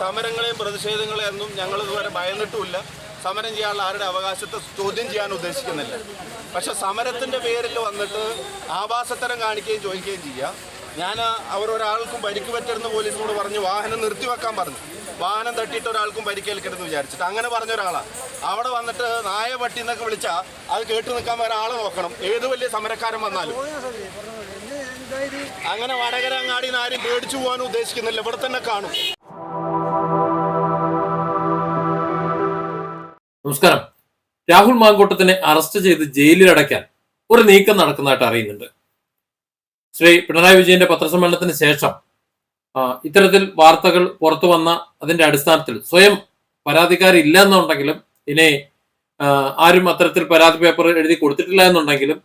സമരങ്ങളെയും പ്രതിഷേധങ്ങളെയും ഒന്നും ഞങ്ങൾ ഇതുവരെ ഭയന്നിട്ടുമില്ല. സമരം ചെയ്യാനുള്ള ആരുടെ അവകാശത്തെ ചോദ്യം ചെയ്യാൻ ഉദ്ദേശിക്കുന്നില്ല. പക്ഷെ സമരത്തിൻ്റെ പേരിൽ വന്നിട്ട് ആഭാസത്തരം കാണിക്കുകയും ചോദിക്കുകയും ചെയ്യുക. ഞാൻ ഒരാൾക്കും പരിക്ക് പറ്റരുന്ന് പോലീസിനോട് പറഞ്ഞു വാഹനം നിർത്തിവെക്കാൻ പറഞ്ഞു. വാഹനം തട്ടിയിട്ട് ഒരാൾക്കും പരിക്കേൽക്കരുതെന്ന് വിചാരിച്ചിട്ട് അങ്ങനെ പറഞ്ഞ ഒരാളാണ്. അവിടെ വന്നിട്ട് നായ പട്ടി എന്നൊക്കെ വിളിച്ചാൽ അത് കേട്ടു നിൽക്കാൻ വേറെ ആളെ നോക്കണം. ഏത് വലിയ സമരക്കാരൻ വന്നാലും അങ്ങനെ വടകര അങ്ങാടിയിൽ നിന്ന് ആരും പേടിച്ചു പോകാനും ഉദ്ദേശിക്കുന്നില്ല. ഇവിടെ തന്നെ കാണും. നമസ്കാരം. രാഹുൽ മാങ്കൂട്ടത്തിനെ അറസ്റ്റ് ചെയ്ത് ജയിലിലടയ്ക്കാൻ ഒരു നീക്കം നടക്കുന്നതായിട്ട് അറിയുന്നുണ്ട്. ശ്രീ പിണറായി വിജയന്റെ പത്രസമ്മേളനത്തിന് ശേഷം ഇത്തരത്തിൽ വാർത്തകൾ പുറത്തു വന്ന അതിന്റെ അടിസ്ഥാനത്തിൽ സ്വയം പരാതിക്കാരില്ല എന്നുണ്ടെങ്കിലും ഇനി ആരും അത്തരത്തിൽ പരാതി പേപ്പർ എഴുതി കൊടുത്തിട്ടില്ല എന്നുണ്ടെങ്കിലും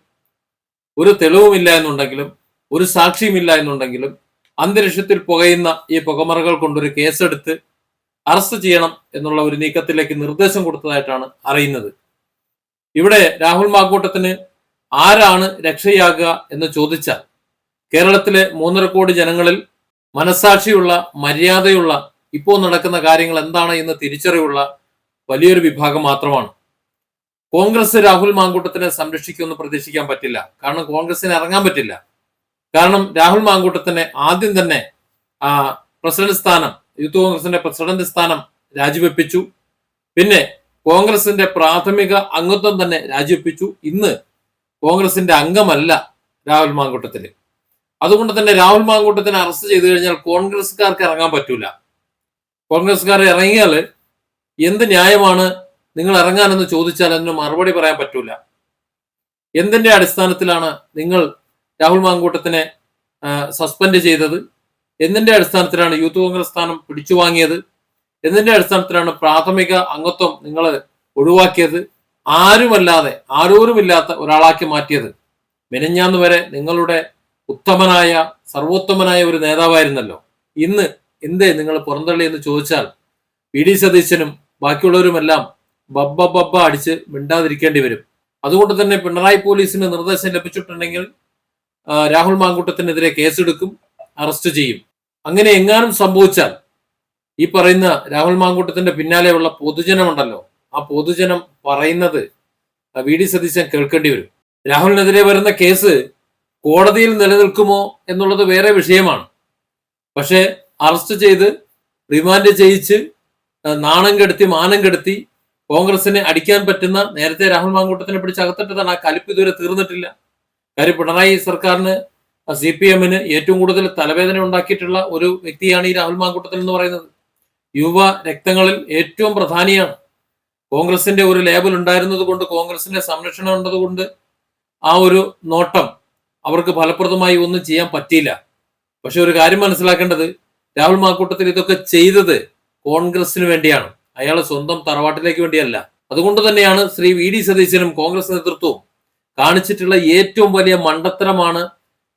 ഒരു തെളിവുമില്ല എന്നുണ്ടെങ്കിലും ഒരു സാക്ഷിയുമില്ല എന്നുണ്ടെങ്കിലും അന്തരീക്ഷത്തിൽ പുകയുന്ന ഈ പുകമറകൾ കൊണ്ടൊരു കേസെടുത്ത് അറസ്റ്റ് ചെയ്യണം എന്നുള്ള ഒരു നീക്കത്തിലേക്ക് നിർദ്ദേശം കൊടുത്തതായിട്ടാണ് അറിയുന്നത്. ഇവിടെ രാഹുൽ മാങ്കൂട്ടത്തിന് ആരാണ് രക്ഷയാകുക എന്ന് ചോദിച്ചാൽ കേരളത്തിലെ 3.5 കോടി ജനങ്ങളിൽ മനസാക്ഷിയുള്ള, മര്യാദയുള്ള, ഇപ്പോൾ നടക്കുന്ന കാര്യങ്ങൾ എന്താണ് എന്ന് തിരിച്ചറിവുള്ള വലിയൊരു വിഭാഗം മാത്രമാണ്. കോൺഗ്രസ് രാഹുൽ മാങ്കൂട്ടത്തിനെ സംരക്ഷിക്കുമെന്ന് പ്രതീക്ഷിക്കാൻ പറ്റില്ല. കാരണം കോൺഗ്രസിന് ഇറങ്ങാൻ പറ്റില്ല. കാരണം രാഹുൽ മാങ്കൂട്ടത്തിനെ ആദ്യം തന്നെ പ്രസിഡന്റ് സ്ഥാനം, യൂത്ത് കോൺഗ്രസിന്റെ പ്രസിഡന്റ് സ്ഥാനം രാജിവെപ്പിച്ചു. പിന്നെ കോൺഗ്രസിന്റെ പ്രാഥമിക അംഗത്വം തന്നെ രാജിവെപ്പിച്ചു. ഇന്ന് കോൺഗ്രസിന്റെ അംഗമല്ല രാഹുൽ മാങ്കൂട്ടത്തിൽ. അതുകൊണ്ട് തന്നെ രാഹുൽ മാങ്കൂട്ടത്തിനെ അറസ്റ്റ് ചെയ്തു കഴിഞ്ഞാൽ കോൺഗ്രസ്സുകാർക്ക് ഇറങ്ങാൻ പറ്റൂല. കോൺഗ്രസ്സുകാർ ഇറങ്ങിയാൽ എന്ത് ന്യായമാണ് നിങ്ങൾ ഇറങ്ങാനെന്ന് ചോദിച്ചാൽ അതിന് മറുപടി പറയാൻ പറ്റൂല. എന്തിന്റെ അടിസ്ഥാനത്തിലാണ് നിങ്ങൾ രാഹുൽ മാങ്കൂട്ടത്തിനെ സസ്പെൻഡ് ചെയ്തത്? എന്തിന്റെ അടിസ്ഥാനത്തിലാണ് യൂത്ത് കോൺഗ്രസ് സ്ഥാനം പിടിച്ചു വാങ്ങിയത്? എന്തിന്റെ അടിസ്ഥാനത്തിലാണ് പ്രാഥമിക അംഗത്വം നിങ്ങൾ ഒഴിവാക്കിയത്? ആരുമല്ലാതെ, ആരോരുമില്ലാത്ത ഒരാളാക്കി മാറ്റിയത്. മെനഞ്ഞാന്ന് വരെ നിങ്ങളുടെ ഉത്തമനായ, സർവോത്തമനായ ഒരു നേതാവായിരുന്നല്ലോ. ഇന്ന് എന്തേ നിങ്ങൾ പുറന്തള്ളി എന്ന് ചോദിച്ചാൽ വി ഡി സതീശനും ബാക്കിയുള്ളവരുമെല്ലാം ബബ്ബ അടിച്ച് മിണ്ടാതിരിക്കേണ്ടി വരും. അതുകൊണ്ട് തന്നെ പിണറായി പോലീസിന് നിർദ്ദേശം ലഭിച്ചിട്ടുണ്ടെങ്കിൽ രാഹുൽ മാങ്കൂട്ടത്തിനെതിരെ കേസെടുക്കും, അറസ്റ്റ് ചെയ്യും. അങ്ങനെ എങ്ങാനും സംഭവിച്ചാൽ ഈ പറയുന്ന രാഹുൽ മാങ്കൂട്ടത്തിന്റെ പിന്നാലെയുള്ള പൊതുജനമുണ്ടല്ലോ, ആ പൊതുജനം പറയുന്നത് വി ഡി സതീശൻ കേൾക്കേണ്ടി വരും. രാഹുലിനെതിരെ വരുന്ന കേസ് കോടതിയിൽ നിലനിൽക്കുമോ എന്നുള്ളത് വേറെ വിഷയമാണ്. പക്ഷെ അറസ്റ്റ് ചെയ്ത് റിമാൻഡ് ചെയ്യിച്ച് നാണം കെടുത്തി, മാനം കെടുത്തി കോൺഗ്രസിനെ അടിക്കാൻ പറ്റുന്ന, നേരത്തെ രാഹുൽ മാങ്കൂട്ടത്തിനെ പിടിച്ച് അകത്തിട്ടതാണ്. ആ കലിപ്പ് ഇതുവരെ തീർന്നിട്ടില്ല. കാര്യം പിണറായി സർക്കാരിന്, CPM ഏറ്റവും കൂടുതൽ തലവേദന ഉണ്ടാക്കിയിട്ടുള്ള ഒരു വ്യക്തിയാണ് ഈ രാഹുൽ മാങ്കൂട്ടത്തിൽ എന്ന് പറയുന്നത്. യുവ രക്തങ്ങളിൽ ഏറ്റവും പ്രധാനിയാണ്. കോൺഗ്രസിന്റെ ഒരു ലേബൽ ഉണ്ടായിരുന്നത് കൊണ്ട്, കോൺഗ്രസിന്റെ സംരക്ഷണം ഉള്ളതുകൊണ്ട് ആ ഒരു നോട്ടം അവർക്ക് ഫലപ്രദമായി ഒന്നും ചെയ്യാൻ പറ്റിയില്ല. പക്ഷെ ഒരു കാര്യം മനസ്സിലാക്കേണ്ടത്, രാഹുൽ മാങ്കൂട്ടത്തിൽ ഇതൊക്കെ ചെയ്തത് കോൺഗ്രസിന് വേണ്ടിയാണ്, അയാളെ സ്വന്തം തറവാട്ടിലേക്ക് വേണ്ടിയല്ല. അതുകൊണ്ട് തന്നെയാണ് ശ്രീ വി ഡി സതീശനും കോൺഗ്രസ് നേതൃത്വവും കാണിച്ചിട്ടുള്ള ഏറ്റവും വലിയ മണ്ടത്തരമാണ്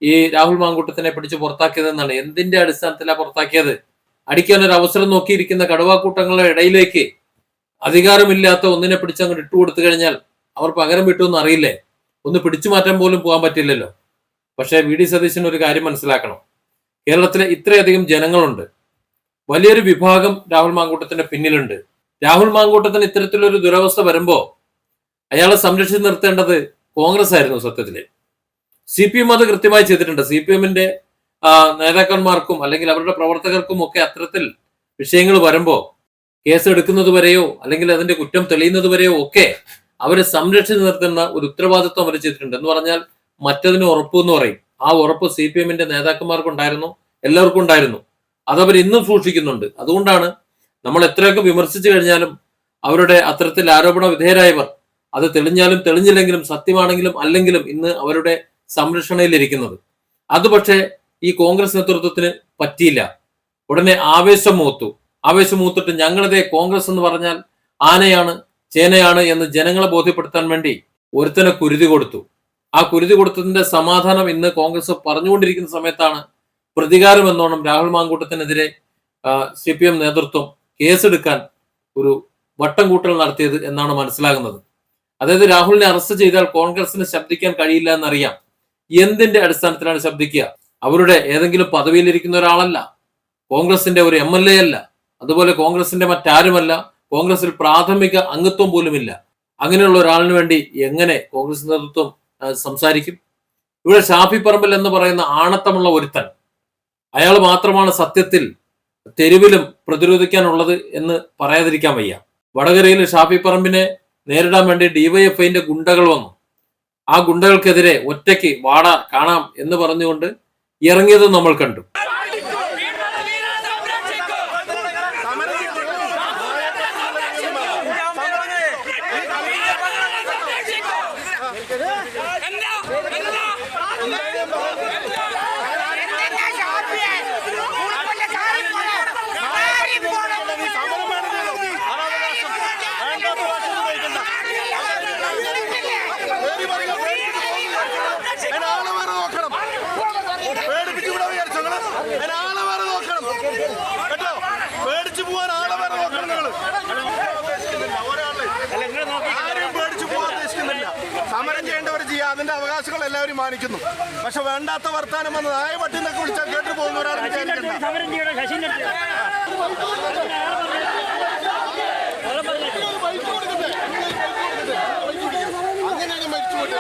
ഈ രാഹുൽ മാങ്കൂട്ടത്തിനെ പിടിച്ച് പുറത്താക്കിയതെന്നാണ്. എന്തിന്റെ അടിസ്ഥാനത്തിലാണ് പുറത്താക്കിയത്? അടിക്കാൻ ഒരു അവസരം നോക്കിയിരിക്കുന്ന കടുവാക്കൂട്ടങ്ങളുടെ ഇടയിലേക്ക് അധികാരമില്ലാത്ത ഒന്നിനെ പിടിച്ചങ്ങോട്ട് ഇട്ടുകൊടുത്തു കഴിഞ്ഞാൽ അവർ പകരം വിട്ടുമെന്ന് അറിയില്ലേ? ഒന്ന് പിടിച്ചു മാറ്റാൻ പോലും പോകാൻ പറ്റില്ലല്ലോ. പക്ഷേ വി ഡി സതീശൻ ഒരു കാര്യം മനസ്സിലാക്കണം. കേരളത്തിലെ ഇത്രയധികം ജനങ്ങളുണ്ട്, വലിയൊരു വിഭാഗം രാഹുൽ മാങ്കൂട്ടത്തിന്റെ പിന്നിലുണ്ട്. രാഹുൽ മാങ്കൂട്ടത്തിന് ഇത്തരത്തിലൊരു ദുരവസ്ഥ വരുമ്പോ അയാളെ സംരക്ഷിച്ച് നിർത്തേണ്ടത് കോൺഗ്രസ് ആയിരുന്നു സത്യത്തില്. CPM അത് കൃത്യമായി ചെയ്തിട്ടുണ്ട്. CPM നേതാക്കന്മാർക്കും അല്ലെങ്കിൽ അവരുടെ പ്രവർത്തകർക്കും ഒക്കെ അത്തരത്തിൽ വിഷയങ്ങൾ വരുമ്പോ കേസ് എടുക്കുന്നത് വരെയോ അല്ലെങ്കിൽ അതിന്റെ കുറ്റം തെളിയുന്നത് വരെയോ ഒക്കെ അവരെ സംരക്ഷിച്ച് നിർത്തുന്ന ഒരു ഉത്തരവാദിത്വം അവർ ചെയ്തിട്ടുണ്ട്. എന്ന് പറഞ്ഞാൽ മറ്റതിന് ഉറപ്പ് എന്ന് പറയും. ആ ഉറപ്പ് CPM നേതാക്കന്മാർക്കുണ്ടായിരുന്നു, എല്ലാവർക്കും ഉണ്ടായിരുന്നു. അതവർ ഇന്നും സൂക്ഷിക്കുന്നുണ്ട്. അതുകൊണ്ടാണ് നമ്മൾ എത്രയൊക്കെ വിമർശിച്ചു കഴിഞ്ഞാലും അവരുടെ അത്തരത്തിൽ ആരോപണ വിധേയരായവർ അത് തെളിഞ്ഞാലും തെളിഞ്ഞില്ലെങ്കിലും, സത്യമാണെങ്കിലും അല്ലെങ്കിലും ഇന്ന് അവരുടെ സംരക്ഷണയിലിരിക്കുന്നത്. അത് പക്ഷേ ഈ കോൺഗ്രസ് നേതൃത്വത്തിന് പറ്റിയില്ല. ഉടനെ ആവേശം മൂത്തിട്ട് ഞങ്ങളിതേ കോൺഗ്രസ് എന്ന് പറഞ്ഞാൽ ആനയാണ്, ചേനയാണ് എന്ന് ജനങ്ങളെ ബോധ്യപ്പെടുത്താൻ വേണ്ടി ഒരുത്തനെ കുരുതി കൊടുത്തു. ആ കുരുതി കൊടുത്തതിന്റെ സമാധാനം ഇന്ന് കോൺഗ്രസ് പറഞ്ഞുകൊണ്ടിരിക്കുന്ന സമയത്താണ് പ്രതികാരം എന്നോണം രാഹുൽ മാങ്കൂട്ടത്തിനെതിരെ CPM നേതൃത്വം കേസെടുക്കാൻ ഒരു വട്ടം കൂട്ടൽ നടത്തിയത് എന്നാണ് മനസ്സിലാകുന്നത്. അതായത് രാഹുലിനെ അറസ്റ്റ് ചെയ്താൽ കോൺഗ്രസിന് ശബ്ദിക്കാൻ കഴിയില്ല എന്നറിയാം. എന്തിന്റെ അടിസ്ഥാനത്തിലാണ് ശബ്ദിക്കുക? അവരുടെ ഏതെങ്കിലും പദവിയിലിരിക്കുന്ന ഒരാളല്ല, കോൺഗ്രസിന്റെ ഒരു MLA അല്ല, അതുപോലെ കോൺഗ്രസിന്റെ മറ്റാരുമല്ല, കോൺഗ്രസിൽ പ്രാഥമിക അംഗത്വം പോലുമില്ല. അങ്ങനെയുള്ള ഒരാളിന് വേണ്ടി എങ്ങനെ കോൺഗ്രസ് നേതൃത്വം സംസാരിക്കും? ഇവിടെ ഷാഫി പറമ്പിൽ എന്ന് പറയുന്ന ആണത്തമുള്ള ഒരുത്തൻ, അയാൾ മാത്രമാണ് സത്യത്തിൽ തെരുവിലും പ്രതിരോധിക്കാനുള്ളത് എന്ന് പറയാതിരിക്കാൻ വയ്യ. വടകരയിൽ ഷാഫി പറമ്പിനെ നേരിടാൻ വേണ്ടി ഡിവൈഎഫ്ഐന്റെ ഗുണ്ടകൾ വന്നു. ആ ഗുണ്ടകൾക്കെതിരെ ഒറ്റയ്ക്ക് വാട കാണാം എന്ന് പറഞ്ഞുകൊണ്ട് ഇറങ്ങിയതും നമ്മൾ കണ്ടു. സമരം ചെയ്യേണ്ടവർ ചെയ്യാം, അതിന്റെ അവകാശങ്ങൾ എല്ലാവരും മാനിക്കുന്നു. പക്ഷെ വേണ്ടാത്ത വർത്താനം വന്ന് നായ പട്ടി എന്നൊക്കെ വിളിച്ചാൽ കേട്ടു പോകുന്ന ഒരാൾ അങ്ങനെയാണ് മരിച്ചുപോയിട്ട്.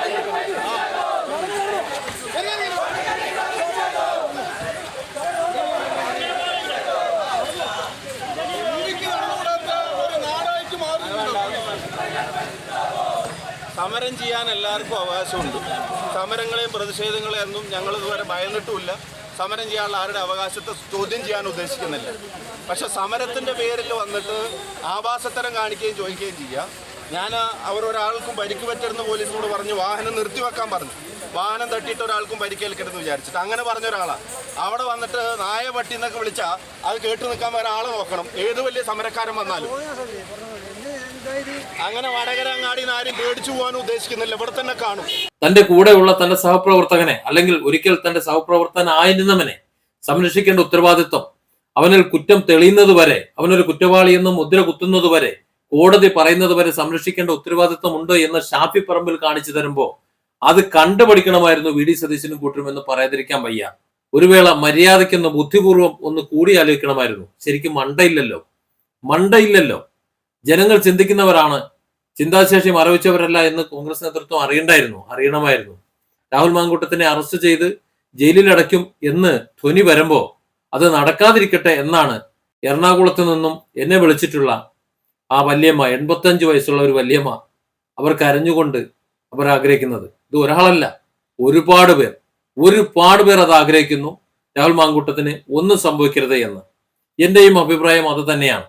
സമരം ചെയ്യാൻ എല്ലാവർക്കും അവകാശമുണ്ട്. സമരങ്ങളെയും പ്രതിഷേധങ്ങളെയൊന്നും ഞങ്ങൾ ഇതുവരെ ഭയന്നിട്ടുമില്ല. സമരം ചെയ്യാനുള്ള ആരുടെ അവകാശത്തെ ചോദ്യം ചെയ്യാൻ ഉദ്ദേശിക്കുന്നില്ല. പക്ഷെ സമരത്തിൻ്റെ പേരിൽ വന്നിട്ട് ആഭാസത്തരം കാണിക്കുകയും ചോദിക്കുകയും ചെയ്യാം. ഞാൻ അവരൊരാൾക്കും പരിക്ക് പറ്റരുന്ന പോലീസിനോട് പറഞ്ഞു വാഹനം നിർത്തിവെക്കാൻ പറഞ്ഞു. വാഹനം തട്ടിയിട്ട് ഒരാൾക്കും പരിക്കേൽക്കരുതെന്ന് വിചാരിച്ചിട്ട് അങ്ങനെ പറഞ്ഞ ഒരാളാണ്. അവിടെ വന്നിട്ട് നായ പട്ടി എന്നൊക്കെ വിളിച്ചാൽ അത് കേട്ടു നിൽക്കാൻ ഒരാളെ നോക്കണം, ഏത് വലിയ സമരക്കാരൻ വന്നാലും. അങ്ങനെ വടകര അങ്ങാടിന്ന് ആരും പേടിച്ചു പോകാനും ഉദ്ദേശിക്കുന്നില്ല, ഇവിടെ തന്നെ കാണും. തന്റെ കൂടെയുള്ള തന്റെ സഹപ്രവർത്തകനെ, അല്ലെങ്കിൽ ഒരിക്കൽ തന്റെ സഹപ്രവർത്തകനായിരുന്നവനെ സംരക്ഷിക്കേണ്ട ഉത്തരവാദിത്വം, അവനിൽ കുറ്റം തെളിയുന്നത് വരെ, അവനൊരു കുറ്റവാളിയെന്നും മുദ്ര കുത്തുന്നത് വരെ, കോടതി പറയുന്നത് വരെ സംരക്ഷിക്കേണ്ട ഉത്തരവാദിത്വം ഉണ്ട് എന്ന് ഷാഫി പറമ്പിൽ കാണിച്ചു തരുമ്പോൾ അത് കണ്ടുപഠിക്കണമായിരുന്നു വി ഡി സതീശനും കൂട്ടരുമെന്ന് പറയാതിരിക്കാൻ വയ്യ. ഒരു വേള മര്യാദയ്ക്കൊന്ന് ബുദ്ധിപൂർവ്വം ഒന്ന് കൂടി ആലോചിക്കണമായിരുന്നു. ശരിക്കും മണ്ടയില്ലല്ലോ. ജനങ്ങൾ ചിന്തിക്കുന്നവരാണ്, ചിന്താശേഷി മറവിച്ചവരല്ല എന്ന് കോൺഗ്രസ് നേതൃത്വം അറിയണമായിരുന്നു. രാഹുൽ മാങ്കൂട്ടത്തിനെ അറസ്റ്റ് ചെയ്ത് ജയിലിലടയ്ക്കും എന്ന് ധ്വനി വരുമ്പോ അത് നടക്കാതിരിക്കട്ടെ എന്നാണ് എറണാകുളത്ത് നിന്നും എന്നെ വിളിച്ചിട്ടുള്ള ആ വല്യമ്മ, 85 വയസ്സുള്ള ഒരു വല്യമ്മ, അവർ കരഞ്ഞുകൊണ്ട് അവർ ആഗ്രഹിക്കുന്നത്. ഇത് ഒരാളല്ല, ഒരുപാട് പേർ അത് ആഗ്രഹിക്കുന്നു. രാഹുൽ മാങ്കൂട്ടത്തിന് ഒന്നും സംഭവിക്കരുത് എന്ന്. എന്റെയും അഭിപ്രായം അത് തന്നെയാണ്.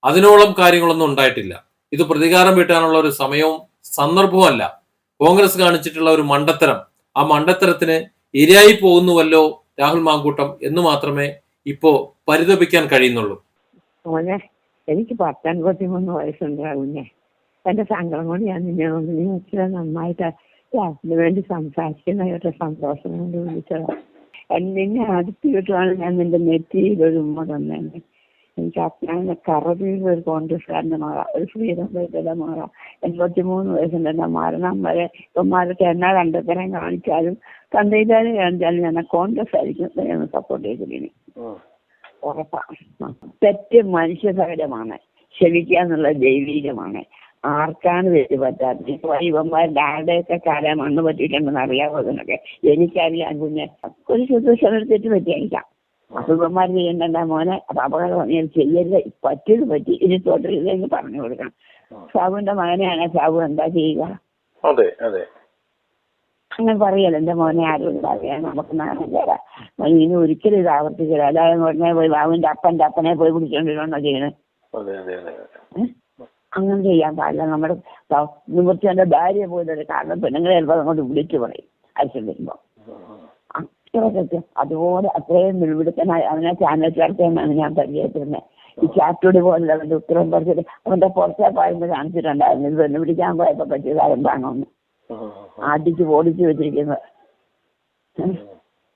അതിനോളം കാര്യങ്ങളൊന്നും ഉണ്ടായിട്ടില്ല. ഇത് പ്രതികാരം വീട്ടാനുള്ള ഒരു സമയവും സന്ദർഭവും അല്ല. കോൺഗ്രസ് കാണിച്ചിട്ടുള്ള ഒരു മണ്ടത്തരം, ആ മണ്ടത്തരത്തിന് ഇരയായി പോകുന്നുവല്ലോ രാഹുൽ മാങ്കൂട്ടം എന്ന് മാത്രമേ ഇപ്പോ പരിതപിക്കാൻ കഴിയുന്നുള്ളൂ. എനിക്ക് 53 വയസ്സുണ്ട് കുഞ്ഞെ. എന്റെ സങ്കടം കൊണ്ട് ഞാൻ നിന്നെ നന്നായിട്ട് അതിന് വേണ്ടി സംസാരിക്കുന്ന സന്തോഷം കൊണ്ട് വിളിച്ചതാണ്. നിന്നെ അടുത്ത് കിട്ടുവാണ് ഞാൻ നിന്റെ നെറ്റിയിൽ ഒരു ഉമ്മ തന്നെ. എനിക്ക് അജ്ഞാന കറവിയിൽ ഒരു കോൺഗ്രസ്സുകാരൻ്റെ മകള, ഒരു ശ്രീരംഗയുടെ മകള. 83 വയസ്സുണ്ട്. എന്റെ മരണം വരെ ഇവന്മാരൊക്കെ എന്നാ കണ്ടെത്തരം കാണിച്ചാലും തന്തയിലാരും കാണിച്ചാലും ഞാൻ കോൺഗ്രസ് ആയിരിക്കും ഞാൻ സപ്പോർട്ട് ചെയ്തിരിക്കുന്നു. ഉറപ്പാണ്. തെറ്റ് മനുഷ്യസഹജമാണ്, ക്ഷമിക്കുക എന്നുള്ള ദൈവീകമാണ്. ആർക്കാണ് തെറ്റ് പറ്റാത്തത്? ഇപ്പൊ ഇവന്മാരുടെ ആരുടെയൊക്കെ കാലം മണ്ണ് പറ്റിയിട്ടുണ്ടെന്ന് അറിയാമോ? അതിനൊക്കെ എനിക്കറിയാം കുഞ്ഞെ. ഒരു ശുദ്ധ തെറ്റ് പറ്റിയായിരിക്കാം. അപ്പൊ ഇവന്മാർ ചെയ്യേണ്ട മോനെ അപ്പൊ അപകടം ചെയ്യരുത്, പറ്റി ഇനി തുടരുതെന്ന് പറഞ്ഞു കൊടുക്കണം. സാബുവിന്റെ മകനെയാണ്, സാബു എന്താ ചെയ്യുക? അങ്ങനെ പറയല്ലോ, എന്റെ മോനെ ആരും ഉണ്ടാവില്ല, നമുക്ക് നാണം തരാം, ഇനി ഒരിക്കലും ഇത് ആവർത്തിക്കില്ല. അതായത് ഉടനെ പോയി ബാബുവിന്റെ അപ്പനെ പോയി പിടിച്ചോണ്ടിരുന്നോ ചെയ്യണേ? അങ്ങനെ ചെയ്യാൻ പാടില്ല. നമ്മുടെ നിവൃത്തിയുടെ ഭാര്യ പോലൊരു കാരണം പെണ്ണുങ്ങളെ ചിലപ്പോൾ അങ്ങോട്ട് വിളിച്ചു പറയും അയച്ചു വരുമ്പോ. അത്രയൊക്കെ അതുപോലെ അത്രയും നിലവിടുത്തനായി അവനെ ചാനൽ ചേർത്തെന്നാണ് ഞാൻ പരിചയപ്പെടുന്നത്. ഈ ചാറ്റോടി പോലെ അവന്റെ ഉത്തരം പറിച്ചിട്ട് അവന്റെ പുറത്തെ പായ്മ കാണിച്ചിട്ടുണ്ടായിരുന്നു. ഇത് പെണ്ണ് പിടിക്കാൻ പോയപ്പോ പറ്റിയത് എന്താണോന്ന് അടിച്ച് ഓടിച്ചു വെച്ചിരിക്കുന്നത്.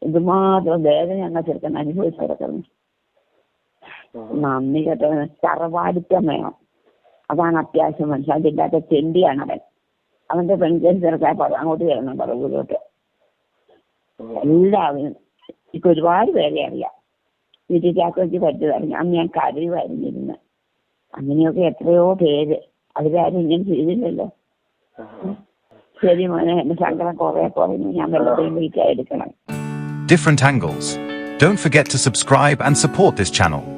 ഇതുമാത്രം വേദന ഞങ്ങൾ ചെറുക്കൻ അനുഭവിച്ചു കിടക്കുന്നു. നന്ദി കേട്ടോ. തറവാടിത്തം വേണം, അതാണ് അത്യാവശ്യം. മനുഷ്യൻ അതില്ലാത്ത ചെണ്ടിയാണ് അവൻ. അവന്റെ പെൺകുട്ടി ചെറുക്കാൻ അങ്ങോട്ട് കയറണം പറവൂരോട്ട്. എല്ലാവരും എനിക്ക് ഒരുപാട് പേരെ അറിയാം. വീട്ടിൽ ചാക്കോച്ചി പറ്റി പറഞ്ഞു. അന്ന് ഞാൻ കരയുമായിരുന്നിരുന്ന്. അങ്ങനെയൊക്കെ എത്രയോ പേര്, അവരാരും ഇങ്ങനെ ചെയ്തില്ലല്ലോ. ശരി മോനെ, എന്റെ സങ്കടം കുറെ കുറഞ്ഞു. ഞാൻ വെള്ളത്തിൽ വീട്ടിൽ എടുക്കണം. Different angles. Don't forget to subscribe and support this channel.